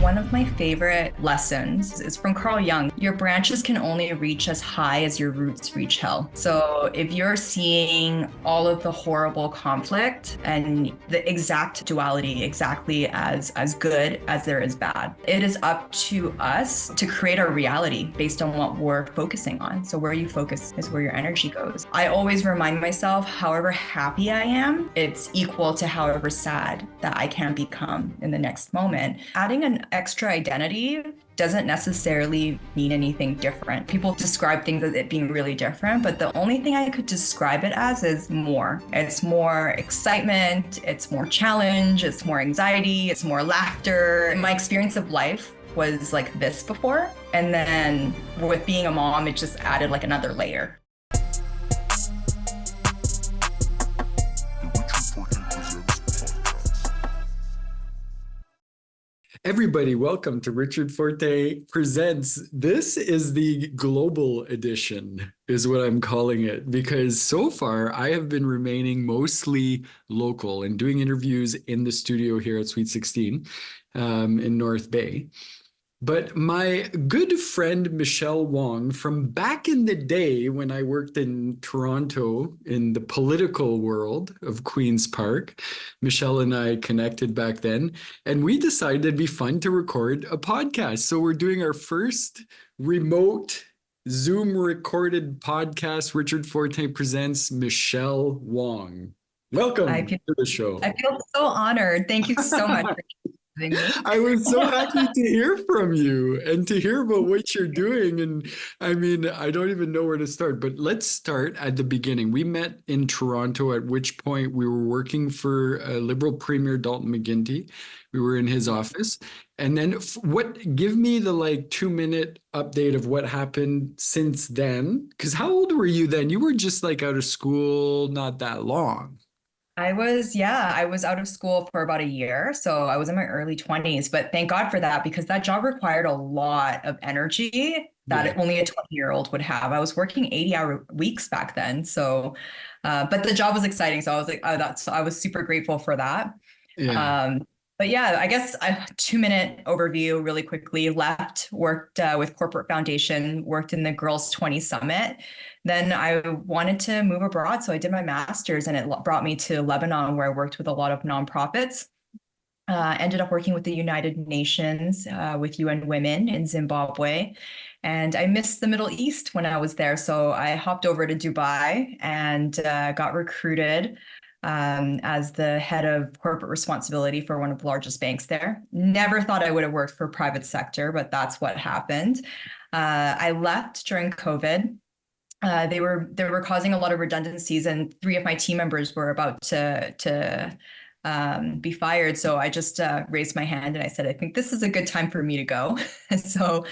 One of my favorite lessons is from Carl Jung. Your branches can only reach as high as your roots reach hell. So if you're seeing all of the horrible conflict and the exact duality exactly as good as there is bad, it is up to us to create our reality based on what we're focusing on. So where you focus is where your energy goes. I always remind myself, however happy I am, it's equal to however sad that I can become in the next moment. Adding an extra identity doesn't necessarily mean anything different. People describe things as it being really different, but the only thing I could describe it as is more. It's more excitement, it's more challenge, it's more anxiety, it's more laughter. My experience of life was like this before, and then with being a mom, it just added like another layer. Everybody, welcome to Richard Fortin Presents. This is the global edition, is what I'm calling it, because so far I have been remaining mostly local and doing interviews in the studio here at Suite 16 in North Bay. But my good friend Michele Wong, from back in the day when I worked in Toronto in the political world of Queen's Park, Michele and I connected back then, and we decided it'd be fun to record a podcast. So we're doing our first remote Zoom recorded podcast, Richard Fortin Presents, Michele Wong. Welcome to the show. I feel so honored. Thank you so much. I was so happy to hear from you and to hear about what you're doing. And I mean, I don't even know where to start, but let's start at the beginning. We met in Toronto, at which point we were working for Liberal Premier Dalton McGuinty. We were in his office. And then give me the 2-minute update of what happened since then. Because how old were you then? You were just out of school, not that long. I was out of school for about a year. So I was in my early 20s, but thank God for that, because that job required a lot of energy that only a 20-year-old would have. I was working 80-hour weeks back then. So, but the job was exciting. So I was I was super grateful for that. Yeah. But yeah, I guess a 2-minute overview really quickly. Worked with Corporate Foundation, worked in the Girls 20 Summit. Then I wanted to move abroad. So I did my master's, and it brought me to Lebanon, where I worked with a lot of nonprofits. Ended up working with the United Nations, with UN Women in Zimbabwe. And I missed the Middle East when I was there. So I hopped over to Dubai and got recruited as the head of corporate responsibility for one of the largest banks there. Never thought I would have worked for private sector, but that's what happened. I left during COVID. They were causing a lot of redundancies, and 3 of my team members were about to be fired. So I just raised my hand and I said, I think this is a good time for me to go. So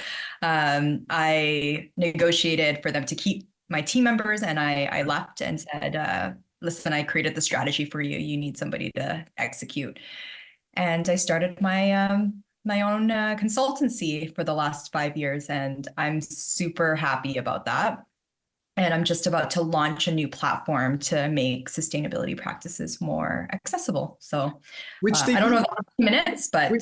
I negotiated for them to keep my team members, and I left and said, listen, I created the strategy for you. You need somebody to execute. And I started my my own consultancy for the last 5 years, and I'm super happy about that. And I'm just about to launch a new platform to make sustainability practices more accessible. So I don't know about 2 minutes, but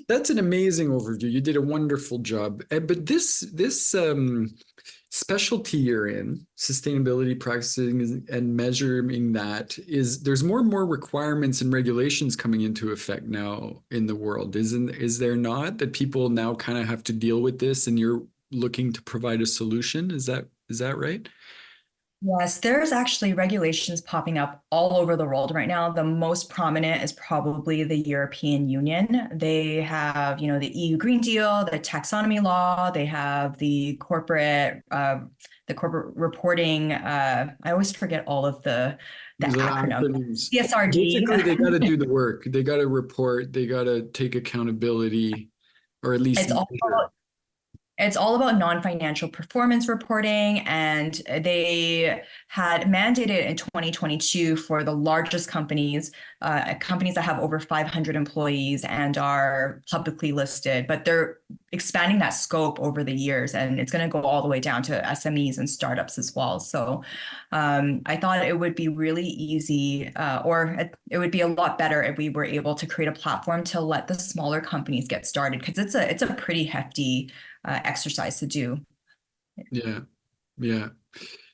that's an amazing overview. You did a wonderful job. But this specialty you're in, sustainability practicing and measuring that, there's more and more requirements and regulations coming into effect now in the world. Is there not, that people now kind of have to deal with this, and you're looking to provide a solution? Is that right? Yes, there's actually regulations popping up all over the world right now. The most prominent is probably the European Union. They have, the EU Green Deal, the taxonomy law. They have the corporate reporting. I always forget all of the acronyms. CSRD. Basically, they got to do the work. They got to report. They got to take accountability, or at least It's all about non-financial performance reporting, and they had mandated in 2022 for the largest companies that have over 500 employees and are publicly listed, but they're expanding that scope over the years, and it's going to go all the way down to SMEs and startups as well. So I thought it would be really easy, or it would be a lot better if we were able to create a platform to let the smaller companies get started, because it's a pretty hefty exercise to do. Yeah. Yeah.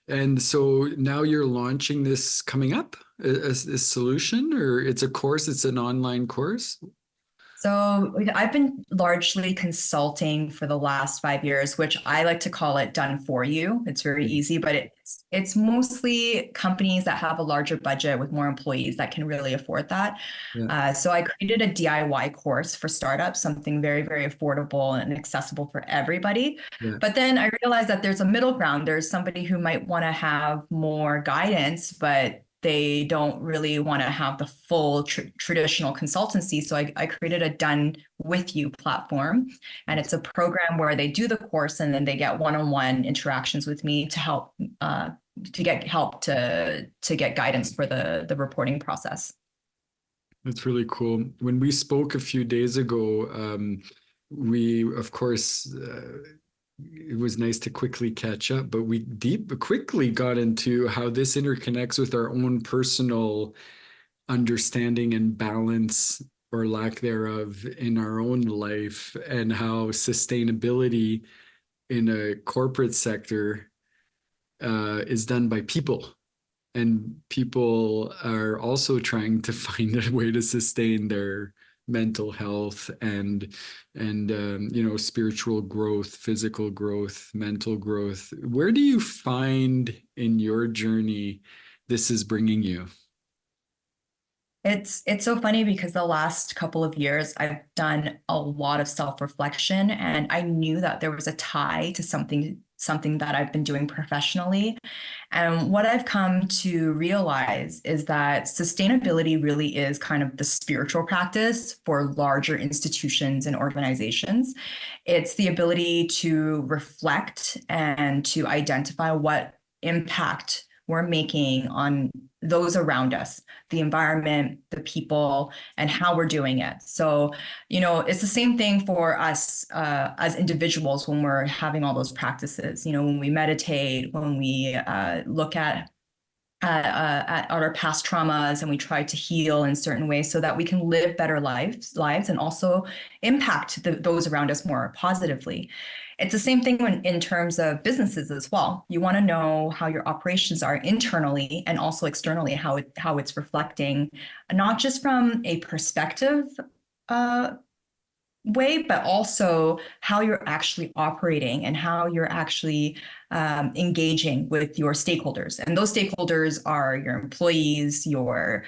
And so now you're launching this coming up, a solution, or it's a course, it's an online course? So I've been largely consulting for the last 5 years, which I like to call it done for you. It's very easy, but it's mostly companies that have a larger budget with more employees that can really afford that. Yeah. So I created a DIY course for startups, something very, very affordable and accessible for everybody. Yeah. But then I realized that there's a middle ground. There's somebody who might want to have more guidance, but they don't really want to have the full traditional consultancy. So I created a done with you platform. And it's a program where they do the course and then they get one-on-one interactions with me to help to get help to get guidance for the reporting process. That's really cool. When we spoke a few days ago, we, of course, it was nice to quickly catch up, but we quickly got into how this interconnects with our own personal understanding and balance or lack thereof in our own life, and how sustainability in a corporate sector is done by people. And people are also trying to find a way to sustain their mental health and spiritual growth, physical growth, mental growth. Where do you find in your journey this is bringing you? It's so funny because the last couple of years I've done a lot of self-reflection, and I knew that there was a tie to something that I've been doing professionally. And what I've come to realize is that sustainability really is kind of the spiritual practice for larger institutions and organizations. It's the ability to reflect and to identify what impact we're making on those around us, the environment, the people, and how we're doing it. So, it's the same thing for us as individuals when we're having all those practices. When we meditate, when we look at our past traumas and we try to heal in certain ways so that we can live better lives and also impact those around us more positively. It's the same thing in terms of businesses as well. You want to know how your operations are internally and also externally, how it's reflecting, not just from a perspective way, but also how you're actually operating and how you're actually engaging with your stakeholders. And those stakeholders are your employees, your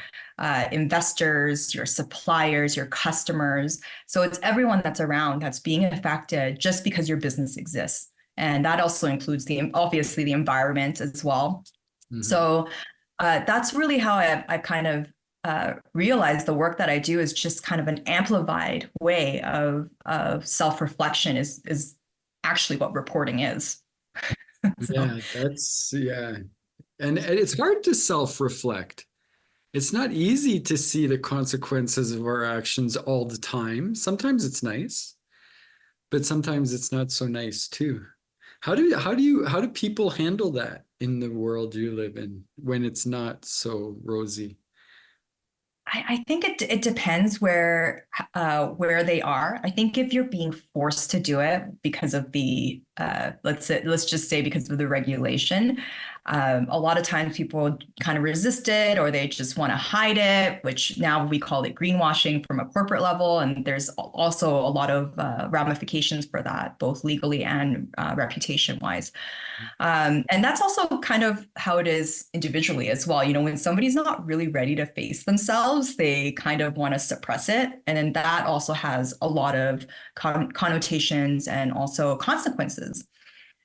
investors, your suppliers, your customers. So it's everyone that's around that's being affected just because your business exists. And that also includes obviously the environment as well. Mm-hmm. So that's really how I've kind of realize the work that I do is just kind of an amplified way of self-reflection is actually what reporting is. So. Yeah. And it's hard to self-reflect. It's not easy to see the consequences of our actions all the time. Sometimes it's nice, but sometimes it's not so nice too. How do people handle that in the world you live in when it's not so rosy? I think it depends where they are. I think if you're being forced to do it because of the let's just say because of the regulation, a lot of times people kind of resist it or they just want to hide it, which now we call it greenwashing from a corporate level. And there's also a lot of ramifications for that, both legally and reputation wise. And that's also kind of how it is individually as well. When somebody's not really ready to face themselves, they kind of want to suppress it. And then that also has a lot of connotations and also consequences.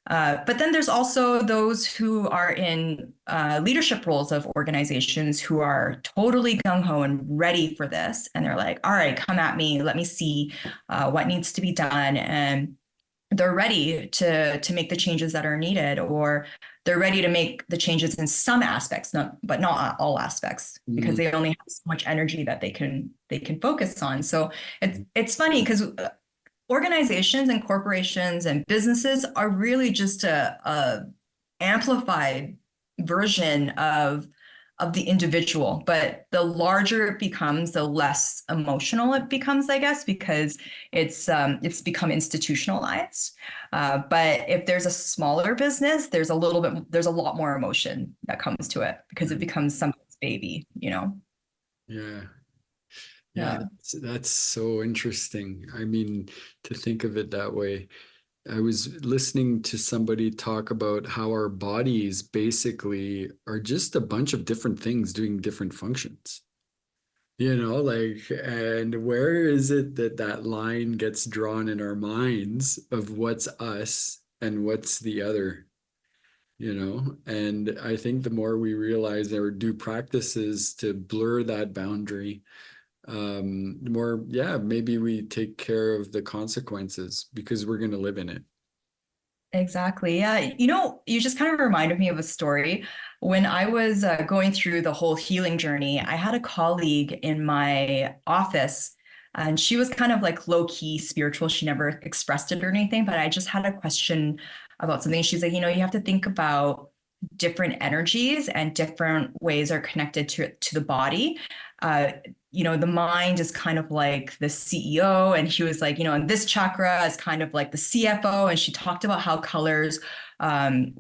But then there's also those who are in leadership roles of organizations who are totally gung-ho and ready for this. And they're like, all right, come at me. Let me see what needs to be done. And they're ready to make the changes that are needed, or they're ready to make the changes in some aspects, but not all aspects, because they only have so much energy that they can focus on. So it's funny because organizations and corporations and businesses are really just a amplified version of the individual, but the larger it becomes, the less emotional it becomes, I guess, because it's become institutionalized. But if there's a smaller business, there's a lot more emotion that comes to it because it becomes somebody's baby, you know? Yeah. Yeah, Yeah. that's so interesting. I mean, to think of it that way. I was listening to somebody talk about how our bodies basically are just a bunch of different things doing different functions. Like, and where is it that that line gets drawn in our minds of what's us and what's the other, And I think the more we realize or do practices to blur that boundary, the more, yeah, maybe we take care of the consequences because we're going to live in it. Exactly. Yeah. You know, you just kind of reminded me of a story. When I was going through the whole healing journey, I had a colleague in my office, and she was kind of like low key spiritual. She never expressed it or anything, but I just had a question about something. She's like, you have to think about different energies and different ways are connected to the body. Uh, the mind is kind of like the CEO, and she was like, and this chakra is kind of like the CFO, and she talked about how colors um,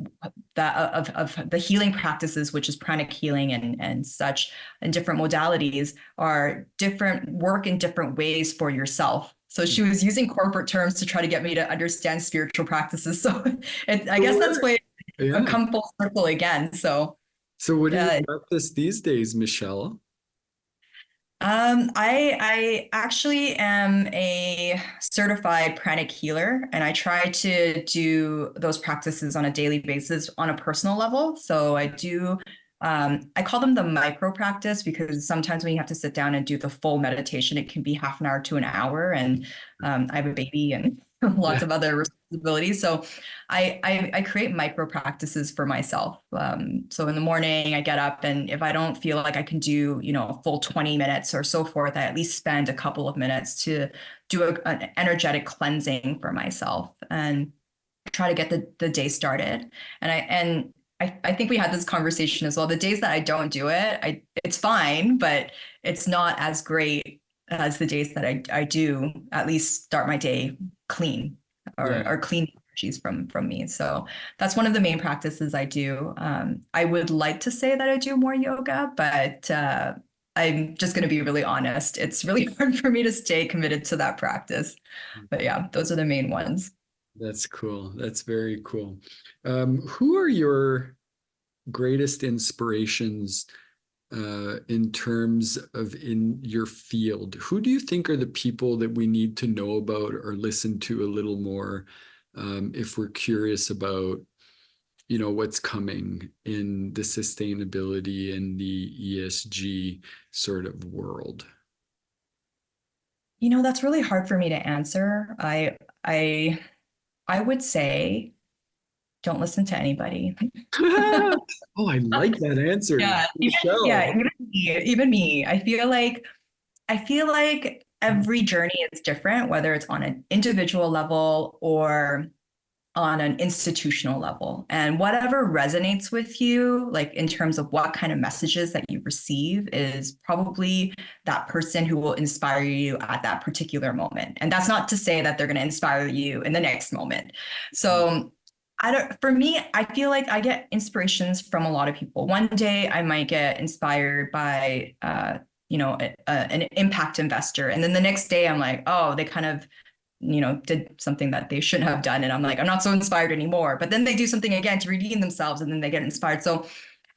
that of the healing practices, which is pranic healing and such, and different modalities are different, work in different ways for yourself. So she was using corporate terms to try to get me to understand spiritual practices. So I guess that's why Yeah. come full circle again. So So what do you yeah. practice these days, Michele? I actually am a certified pranic healer, and I try to do those practices on a daily basis on a personal level. So I do, I call them the micro practice because sometimes when you have to sit down and do the full meditation, it can be half an hour to an hour. And I have a baby and lots Yeah. of other responsibilities. So I create micro practices for myself. So in the morning I get up, and if I don't feel like I can do, a full 20 minutes or so forth, I at least spend a couple of minutes to do an energetic cleansing for myself and try to get the day started. And I think we had this conversation as well. The days that I don't do it, it's fine, but it's not as great as the days that I do at least start my day clean Yeah. or clean energies from me. So that's one of the main practices I do. I would like to say that I do more yoga, but I'm just going to be really honest. It's really hard for me to stay committed to that practice. But yeah, those are the main ones. That's cool. That's very cool. Who are your greatest inspirations in terms of in your field? Who do you think are the people that we need to know about or listen to a little more if we're curious about, what's coming in the sustainability and the ESG sort of world? That's really hard for me to answer. I would say don't listen to anybody. Oh, I like that answer. Yeah, Michele. even me. I feel like every journey is different, whether it's on an individual level or on an institutional level. And whatever resonates with you, like in terms of what kind of messages that you receive, is probably that person who will inspire you at that particular moment. And that's not to say that they're going to inspire you in the next moment. So for me, I feel like I get inspirations from a lot of people. One day I might get inspired by, an impact investor. And then the next day I'm like, oh, they kind of did something that they shouldn't have done. And I'm like, I'm not so inspired anymore. But then they do something again to redeem themselves and then they get inspired. So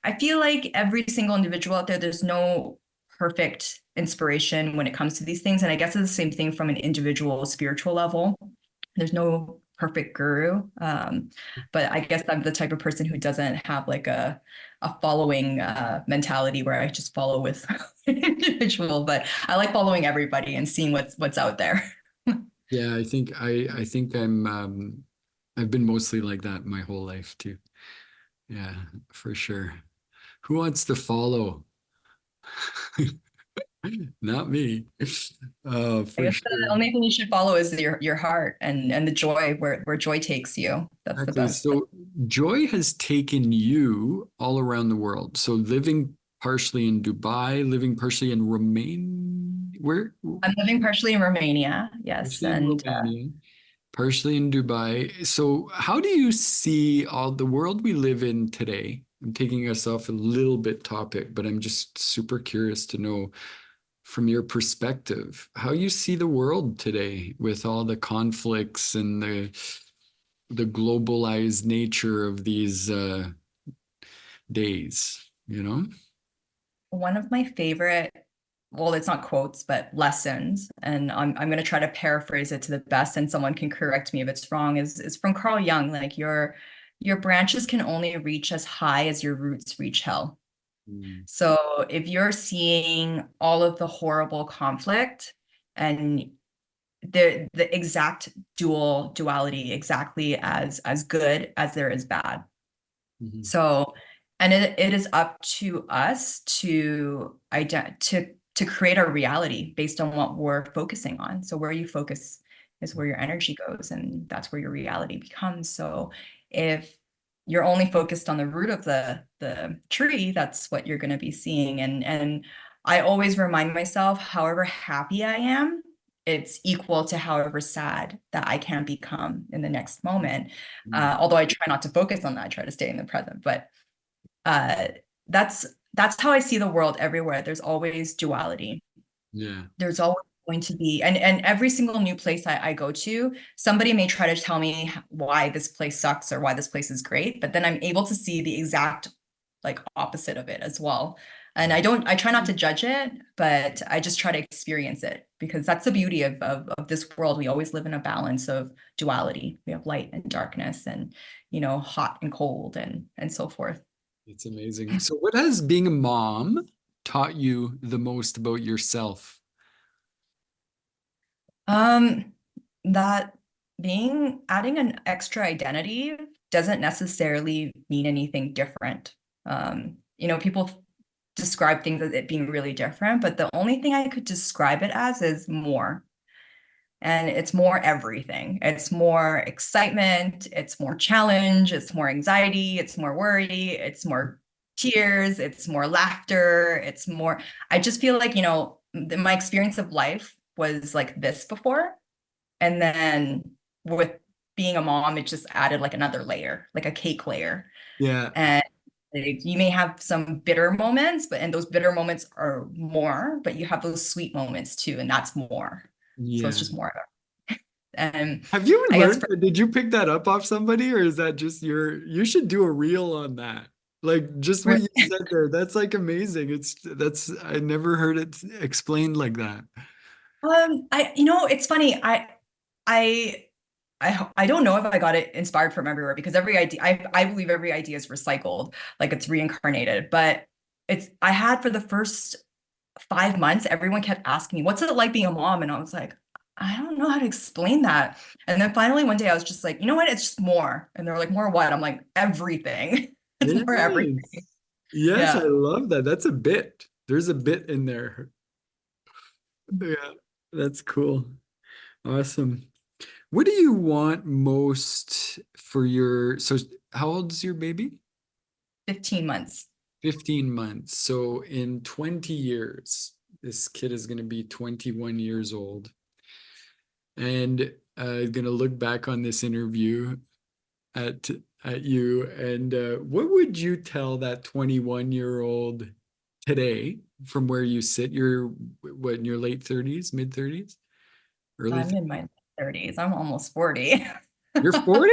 I feel like every single individual out there, there's no perfect inspiration when it comes to these things. And I guess it's the same thing from an individual spiritual level. There's no perfect guru. But I guess I'm the type of person who doesn't have like a following mentality where I just follow with an individual, but I like following everybody and seeing what's out there. Yeah, I think I've been mostly like that my whole life too. Yeah, for sure. Who wants to follow? Not me. I For guess the sure. only thing you should follow is your heart and the joy where joy takes you. That's the Exactly. best. So joy has taken you all around the world. So living partially in Dubai, living partially in Romania, where? I'm living partially in Romania, yes, Partially in and Romania, partially in Dubai. So how do you see all the world we live in today? I'm taking us off a little bit topic, but I'm just super curious to know from your perspective how you see the world today with all the conflicts and the globalized nature of these days, you know? one of my favorite, well, it's not quotes, but lessons, and I'm gonna try to paraphrase it to the best, and someone can correct me if it's wrong, is from Carl Jung, like your branches can only reach as high as your roots reach hell. Mm, So if you're seeing all of the horrible conflict and the exact duality exactly as good as there is bad. mhm, So, and it is up to us to create our reality based on what we're focusing on. So where you focus is where your energy goes, and that's where your reality becomes. So if you're only focused on the root of the tree, that's what you're going to be seeing. And I always remind myself, however happy I am, it's equal to however sad that I can become in the next moment. mm. Although I try not to focus on that, I try to stay in the present. But uh, that's that's how I see the world everywhere. There's always duality. Yeah. There's always going to be, and every single new place I go to, somebody may try to tell me why this place sucks or why this place is great, but then I'm able to see the exact like opposite of it as well. And I try not to judge it, but I just try to experience it because that's the beauty of this world. We always live in a balance of duality. We have light and darkness and, hot and cold and so forth. It's amazing. So what has being a mom taught you the most about yourself? Um, that adding an extra identity doesn't necessarily mean anything different. People describe things as it being really different, but the only thing I could describe it as is more. And it's more everything. It's more excitement, it's more challenge, it's more anxiety, it's more worry, it's more tears, it's more laughter, it's more. I just feel like, my experience of life was like this before. And then with being a mom, it just added like another layer, like a cake layer. Yeah. And like, you may have some bitter moments, and those bitter moments are more, but you have those sweet moments too, and that's more. So it's Yeah. just more of it. And Have you I guess learned, did you pick that up off somebody or is that just you should do a reel on that. Like just what for you said there. That's like amazing. I never heard it explained like that. it's funny. I I don't know if I got it inspired from everywhere because every idea I believe every idea is recycled, like it's reincarnated. But I had for the first 5 months, everyone kept asking me, "What's it like being a mom?" And I was like, I don't know how to explain that. And then finally one day I was just like, you know what? It's just more. And they're like, more what? I'm like, everything. It's more everything. Yes. Yes, I Yeah. love that. That's a bit. There's a bit in there. Yeah, that's cool. Awesome. What do you want most for so how old is your baby? 15 months. 15 months. So in 20 years, this kid is going to be 21 years old and going to look back on this interview at at you and what would you tell that 21-year-old today from where you sit? You're what in your late 30s, mid 30s, early I'm 30s? in my 30s. I'm almost 40. You're 40?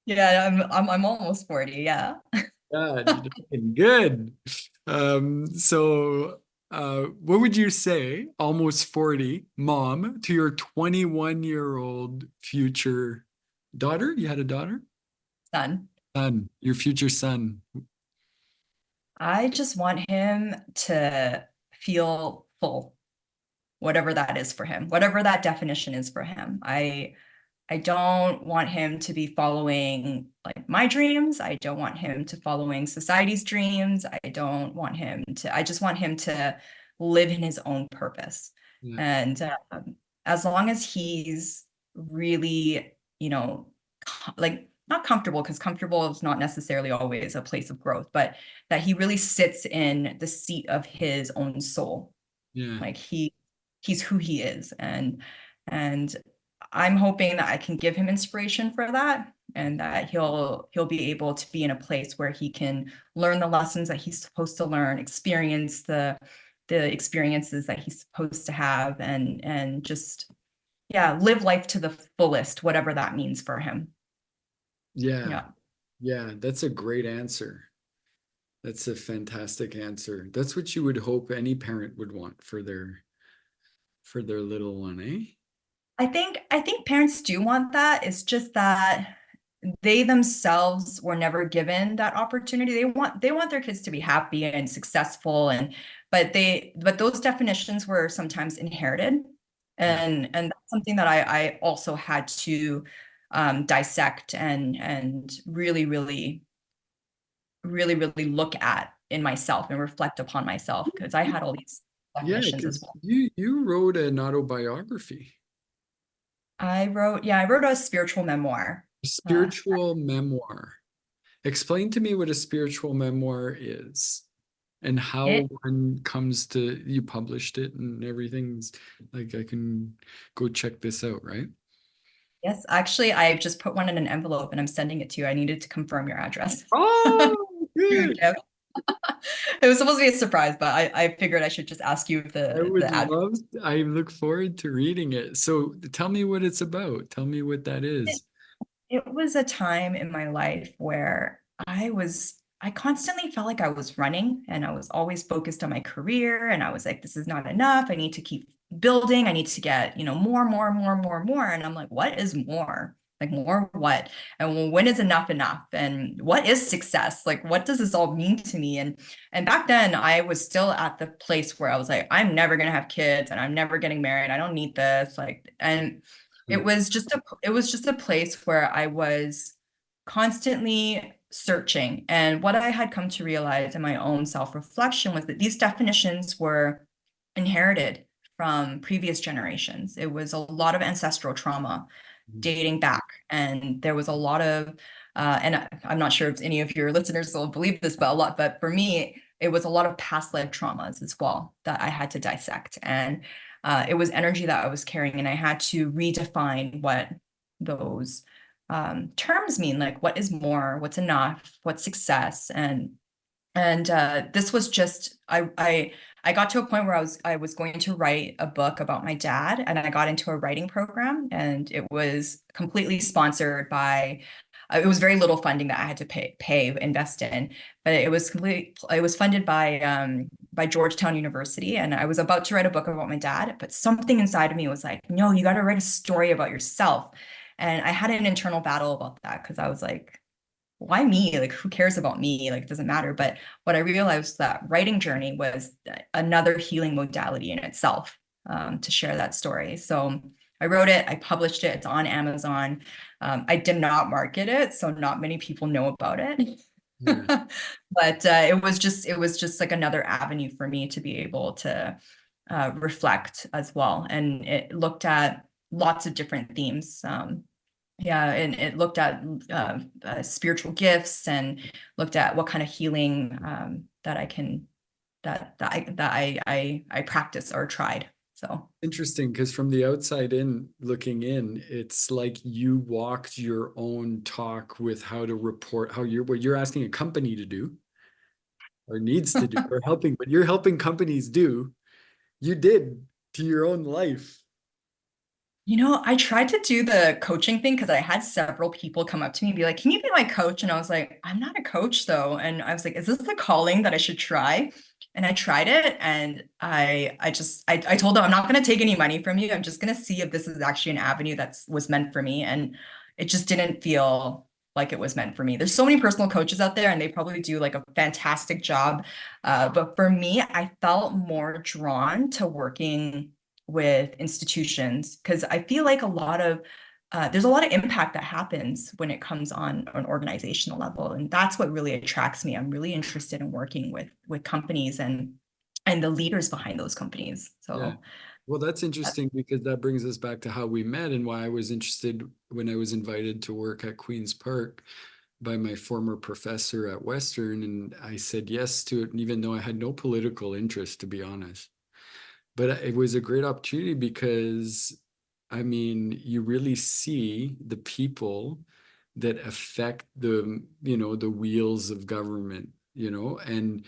Yeah, I'm almost 40. Yeah. God, you're looking good. What would you say, almost 40, mom, to your 21-year-old future daughter? You had a daughter? Son. Son, your future son. I just want him to feel full, whatever that is for him, whatever that definition is for him. I don't want him to be following like my dreams. I don't want him to following society's dreams. I don't want him to, I just want him to live in his own purpose. Yeah. And as long as he's really, like not comfortable, because comfortable is not necessarily always a place of growth, but that he really sits in the seat of his own soul. Yeah. Like he's who he is. And I'm hoping that I can give him inspiration for that, and that he'll be able to be in a place where he can learn the lessons that he's supposed to learn, experience the experiences that he's supposed to have, and just, yeah, live life to the fullest, whatever that means for him. Yeah. Yeah. Yeah. That's a great answer. That's a fantastic answer. That's what you would hope any parent would want for their little one, eh? I think parents do want that. It's just that they themselves were never given that opportunity. They want their kids to be happy and successful, but those definitions were sometimes inherited. Yeah. And that's something that I also had to dissect and really look at in myself and reflect upon myself, because I had all these Yeah, definitions as because well. you wrote an autobiography, I wrote a spiritual memoir. a Uh, spiritual memoir. Explain to me what a spiritual memoir is and how it one comes to you published it and everything's like I can go check this out, right? Yes, actually, I've just put one in an envelope and I'm sending it to you. I needed to confirm your address. Oh, Here you good. go. It was supposed to be a surprise, but I figured I should just ask you if I would the address. love, I look forward to reading it. So tell me what it's about. Tell me what that is. It was a time in my life where I constantly felt like I was running, and I was always focused on my career, and I was like, this is not enough. I need to keep building. I need to get, more. And I'm like, what is more? Like, more what? And when is enough enough? And what is success? Like, what does this all mean to me? And back then I was still at the place where I was like, I'm never gonna have kids and I'm never getting married. I don't need this. Like, and it was just a place where I was constantly searching. And what I had come to realize in my own self-reflection was that these definitions were inherited from previous generations. It was a lot of ancestral trauma dating back. And there was a lot of, I'm not sure if any of your listeners will believe this, but for me, it was a lot of past life traumas as well that I had to dissect. And it was energy that I was carrying, and I had to redefine what those terms mean, like what is more, what's enough, what's success, and this was just I got to a point where I was going to write a book about my dad, and I got into a writing program, and it was completely sponsored by. It was very little funding that I had to invest in, but it was funded by Georgetown University, and I was about to write a book about my dad, but something inside of me was like, no, you got to write a story about yourself, and I had an internal battle about that because I was like, why me? Like, who cares about me? Like, it doesn't matter. But what I realized that writing journey was another healing modality in itself, to share that story. So I wrote it, I published it, it's on Amazon. I did not market it, so not many people know about it. Yeah. But it was just like another avenue for me to be able to reflect as well. And it looked at lots of different themes. Yeah, and it looked at spiritual gifts, and looked at what kind of healing that I can that I practice or tried. So Interesting, because from the outside in, looking in, it's like you walked your own talk with how to report how you're what you're asking a company to do or needs to do or helping, but you're helping companies do, you did to your own life. I tried to do the coaching thing because I had several people come up to me and be like, "Can you be my coach?" And I was like, "I'm not a coach though." And I was like, "Is this the calling that I should try?" And I tried it, and I told them, I'm not going to take any money from you. I'm just going to see if this is actually an avenue that was meant for me. And it just didn't feel like it was meant for me. There's so many personal coaches out there, and they probably do like a fantastic job. But for me, I felt more drawn to working with institutions, because I feel like there's a lot of impact that happens when it comes on an organizational level, and that's what really attracts me. I'm really interested in working with companies, and and the leaders behind those companies. Yeah. So Well, that's uh, interesting because that brings us back to how we met and why I was interested when I was invited to work at Queen's Park by my former professor at Western. And I said yes to it, even though I had no political interest, to be honest. But it was a great opportunity because, I mean, you really see the people that affect the wheels of government, and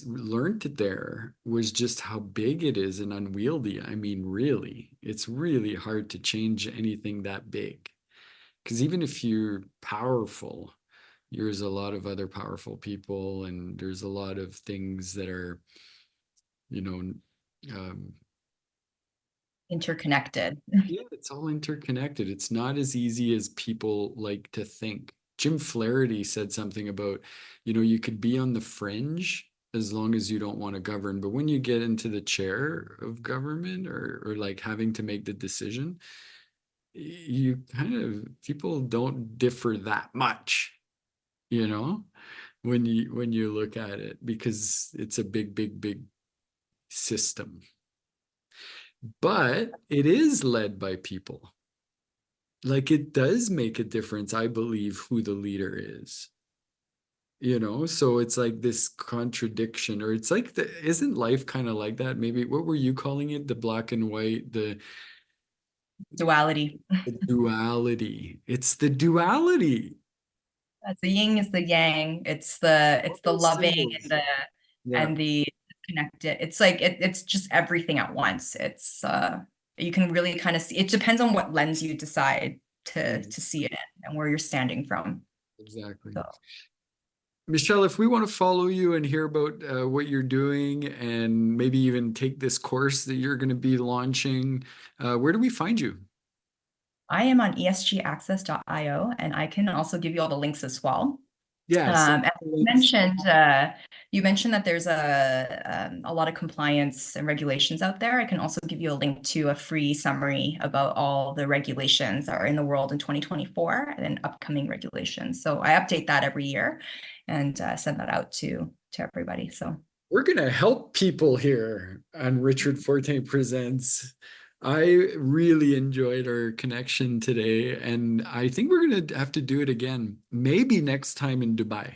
learned there was just how big it is and unwieldy. I mean, really, it's really hard to change anything that big. Because even if you're powerful, there's a lot of other powerful people, and there's a lot of things that are, you know, um, interconnected. yeah, it's all interconnected. It's not as easy as people like to think. Jim Flaherty said something about, you could be on the fringe as long as you don't want to govern. But when you get into the chair of government or like having to make the decision, you kind of, people don't differ that much, you know, when you look at it, because it's a big, big, big system. But it is led by people. Like it does make a difference, I believe, who the leader is. So it's like this contradiction, or it's like isn't life kind of like that? Maybe what were you calling it? The black and white, Duality. the duality. It's the duality. That's the yin is the yang. It's the Those loving and symbols. the Yeah. and the connected. It's like it's just everything at once. It's you can really kind of see, it depends on what lens you decide Yeah, to see it in and where you're standing from. exactly. So Michelle, if we want to follow you and hear about what you're doing and maybe even take this course that you're going to be launching, where do we find you? I am on esgaccess.io, and I can also give you all the links as well. Yeah, send And the links. you mentioned that there's a lot of compliance and regulations out there. I can also give you a link to a free summary about all the regulations that are in the world in 2024 and upcoming regulations. So I update that every year and send that out to everybody. So We're going to help people here on Richard Fortin Presents. I really enjoyed our connection today, and I think we're going to have to do it again, maybe next time in Dubai.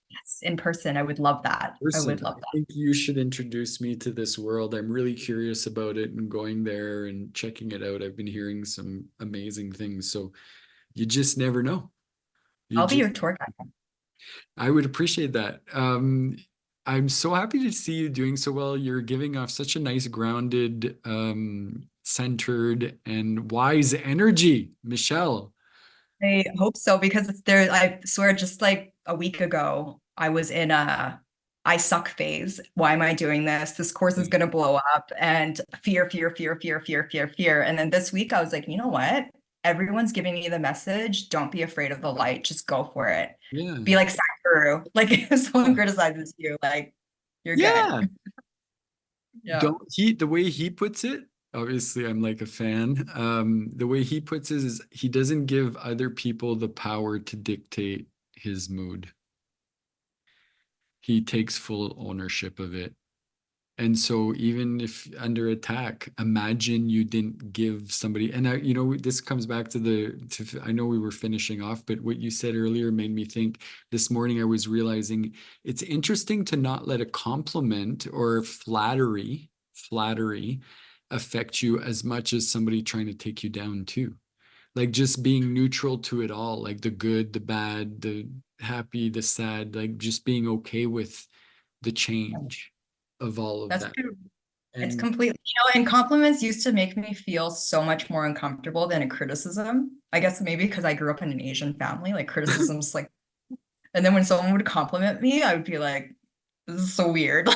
yes, in person, I would love that. I Person, would love I that. think you should introduce me to this world. I'm really curious about it and going there and checking it out. I've been hearing some amazing things. So you just never know. You I'll be your just, tour guide. I would appreciate that. I'm so happy to see you doing so well. You're giving off such a nice, grounded, centered, and wise energy, Michele. I hope so because it's there. I swear, just like a week ago, I was in a I suck phase. Why am I doing this? This course is going to blow up, and fear, fear, fear, fear, fear, fear, fear. And then this week, I was like, you know what? Everyone's giving me the message. Don't be afraid of the light. Just go for it. Yeah. Be like Sakura. Like if someone criticizes you, like you're good. Yeah. Yeah. Don't he, the way he puts it, obviously I'm like a fan. The way he puts it is he doesn't give other people the power to dictate his mood. He takes full ownership of it. And so even if under attack, imagine you didn't give somebody, and this comes back I know we were finishing off, but what you said earlier made me think this morning I was realizing it's interesting to not let a compliment or flattery affect you as much as somebody trying to take you down too. Like just being neutral to it all, like the good, the bad, the happy, the sad, like just being okay with the change of all of That's that. true. It's And completely, and compliments used to make me feel so much more uncomfortable than a criticism. I guess maybe because I grew up in an Asian family, like criticisms, like, and then when someone would compliment me, I would be like, this is so weird.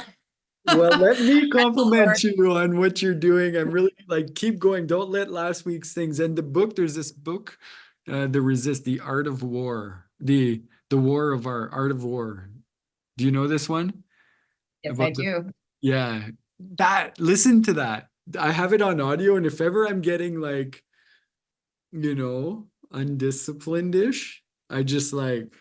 well, let me Or, compliment you on what you're doing. I'm really like, keep going. Don't let last week's things. And the book, there's this book, The Resist, The Art of War, the War of Art of War. Do you know this one? yes, I About the, do. yeah, listen to that. I have it on audio. And if ever I'm getting like, undisciplined-ish, I just like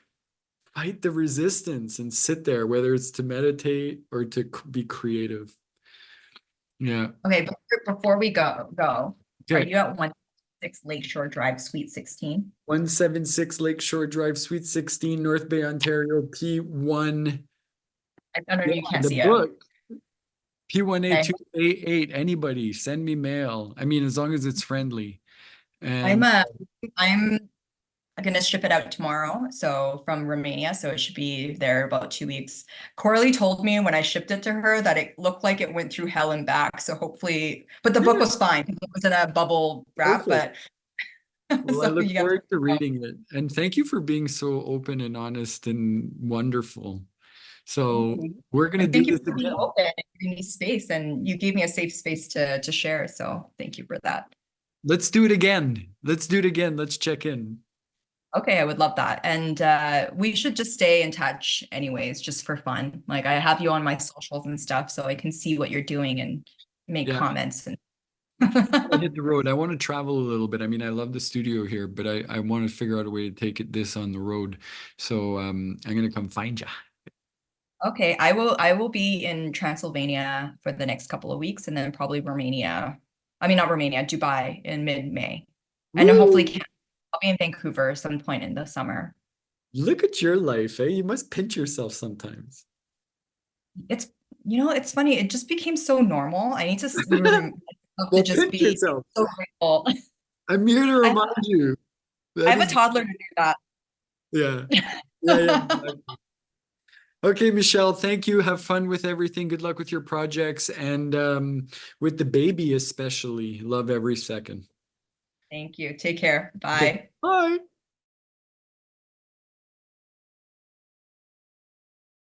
fight the resistance and sit there, whether it's to meditate or to be creative. Yeah. Okay, before we go, are Okay. you at 1 6 Lakeshore Drive, Suite 16? 176 Lakeshore Drive, Suite 16, North Bay, Ontario, P1. I don't know if Yeah, you can't the see it. book. Okay. P1A288. Anybody, send me mail. I mean, as long as it's friendly. I'm And uh I'm gonna ship it out tomorrow, so from Romania, so it should be there about 2 weeks. Corley told me when I shipped it to her that it looked like it went through hell and back, so hopefully, but the book yeah, was fine. It was in a bubble wrap, perfect. but Well, I so look you have to. forward to reading it. And thank you for being so open and honest and wonderful. Thank So you. we're going to And do thank you this for being again. open and giving me space, and you gave me a safe space to share. So thank you for that. Let's do it again. Let's do it again. Let's check in. Okay, I would love that. And we should just stay in touch anyways, just for fun. Like I have you on my socials and stuff, so I can see what you're doing and make Yeah. comments. And I hit the road. I want to travel a little bit. I mean, I love the studio here, but I want to figure out a way to take this on the road. So I'm gonna come find you. Okay, I will be in Transylvania for the next couple of weeks, and then probably Romania. I mean, not Romania, Dubai in mid-May. And then hopefully Woo! I'll be in Vancouver some point in the summer. Look at your life, eh? You must pinch yourself sometimes. It's it's funny, it just became so normal. I need to remind myself to Well, just pinch be yourself. so grateful. I'm here to I have, remind you. I That have a is, toddler to do that. yeah. Yeah, yeah. Exactly. Okay, Michelle, thank you. Have fun with everything. Good luck with your projects and with the baby especially. Love every second. Thank you. Take care. Okay. Bye. Bye.